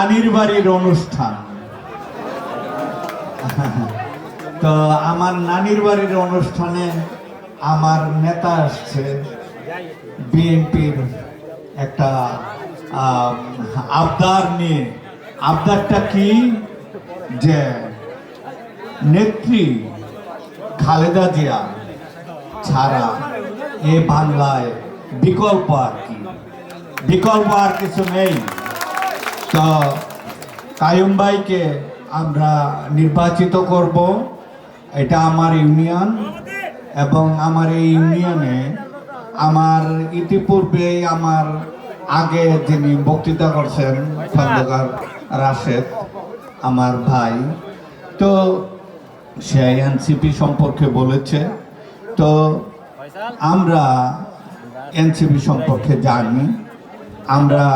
নানির বাড়ির অনুষ্ঠান। তো আমার নানির বাড়ির অনুষ্ঠানে আমার নেতা আসছে, বিএনপির একটা আবদার নিয়ে। আবদারটা কি? যে নেত্রী খালেদা জিয়া ছাড়া এ বাংলায় বিকল্প আর কি, বিকল্প আর কিছু নেই। তো কাইয়ুম ভাইকে আমরা নির্বাচিত করব। এটা আমার ইউনিয়ন, এবং আমার এই ইউনিয়নে আমার ইতিপূর্বে আমার আগে যিনি বক্তৃতা করছেন খন্দকার রাশেদ আমার ভাই, তো সে এনসিপি সম্পর্কে বলেছে। তো আমরা এনসিপি সম্পর্কে জানি। আমরা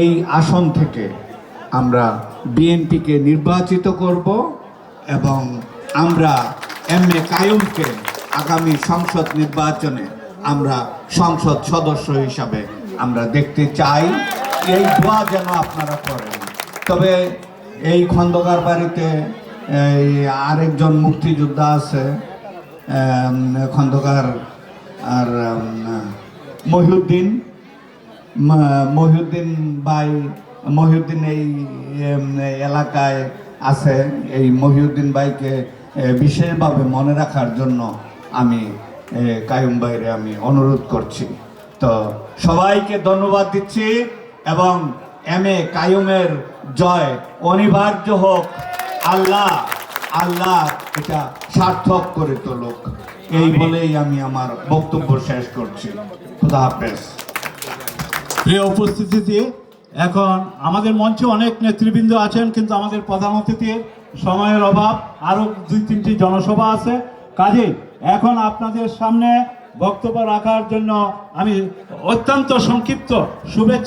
এই আসন থেকে আমরা বিএনপিকে নির্বাচিত করব, এবং আমরা এমএ কাইয়ুমকে আগামী সংসদ নির্বাচনে আমরা সংসদ সদস্য হিসাবে আমরা দেখতে চাই। এই দোয়া যেন আপনারা করেন। তবে এই খন্দকার বাড়িতে এই আরেকজন মুক্তিযোদ্ধা আছে, খন্দকার আর মহিউদ্দিন ভাই। মহিউদ্দিন এই এলাকায় আছে। এই মহিউদ্দিন ভাইকে বিশেষভাবে মনে রাখার জন্য আমি কাইয়ুম ভাইরে আমি অনুরোধ করছি। তো সবাইকে ধন্যবাদ দিচ্ছি, এবং এমএ কাইয়ুমের জয় অনিবার্য হোক। আল্লাহ এটা সার্থক করে তুলুক, এই বলেই আমি আমার বক্তব্য শেষ করছি। খুদা হাফেজ। প্রিয় উপস্থিতি, এখন আমাদের মঞ্চে অনেক নেতৃবৃন্দ আছেন, কিন্তু আমাদের প্রধান অতিথির সময়ের অভাব, আরো 2-3টি জনসভা আছে। কাজেই এখন আপনাদের সামনে বক্তব্য রাখার জন্য আমি অত্যন্ত সংক্ষিপ্ত শুভেচ্ছা